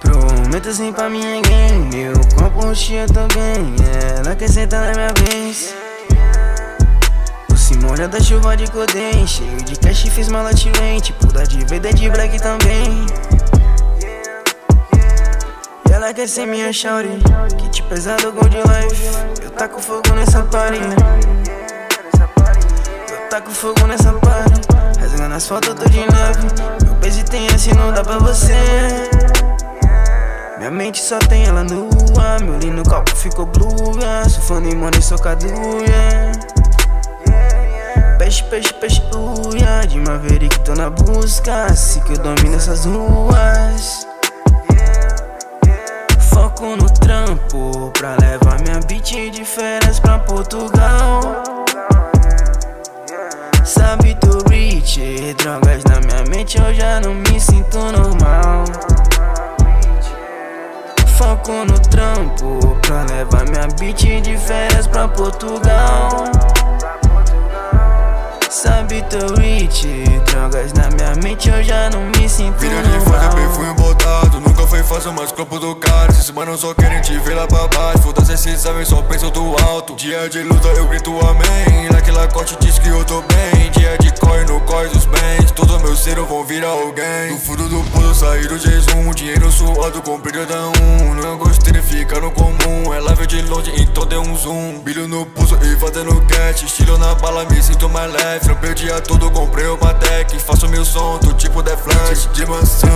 Prometo assim pra minha gang, meu copo cheio também. Ela quer sentar na minha vez. O Simone da chuva de Codem, cheio de cash, fiz mala tirante. Puda de verde de black também. E ela quer ser minha shawty, kit pesado, gold life. Eu taco fogo nessa party. Eu taco fogo nessa party. Rasgando as fotos, tô de neve. Meu peso tem assim, não dá pra você. Minha mente só tem ela nua. Meu lindo copo ficou blue. Sou fã de money, sou caduia. Peixe, peixe, peixe, uia. De Maverick tô na busca, assim que eu domino essas ruas. Foco no trampo pra levar minha beat de férias pra Portugal. Sabe do rich, drogas na minha mente, eu já não me sinto normal. Foco no trampo pra levar minha beat de férias pra Portugal. Sabe tô rich, drogas na minha mente, eu já não me sinto Vida normal. de fazer perfume botado, nunca foi fácil, mas corpo do cara. Esses manos só querem te ver lá pra baixo. Foda-se, esses sabem, só pensam do alto. Dia de luta eu grito amém. Naquela corte diz que eu tô bem. Dia de corre no corre dos bens. Todos meus ceros vão virar alguém. Do fundo do poço saí do jejum. Dinheiro suado com brilho da Não gostei de ficar no comum. Ela veio de longe, então deu um zoom. Brilho no pulso e fazendo catch. Estilo na bala, me sinto mais leve. Trampei o dia todo, comprei uma tech. Faço meu som, do tipo The Flash. De maçã,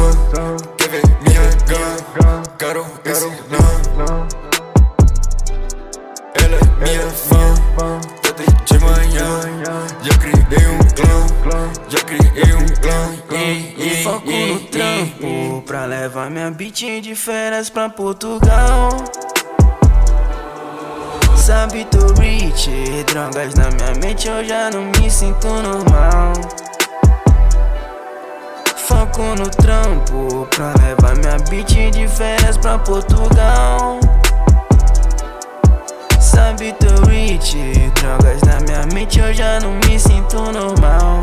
quer ver minha gun? Quero esse não. Ela é minha fã, desde de manhã. Já criei um clã, já criei um clã. Foco no trampo pra levar minha beat de férias pra Portugal. Sabe tô rich, drogas na minha mente, eu já não me sinto normal. Foco no trampo pra levar minha beat de férias pra Portugal. Sabe tô rich, drogas na minha mente, eu já não me sinto normal.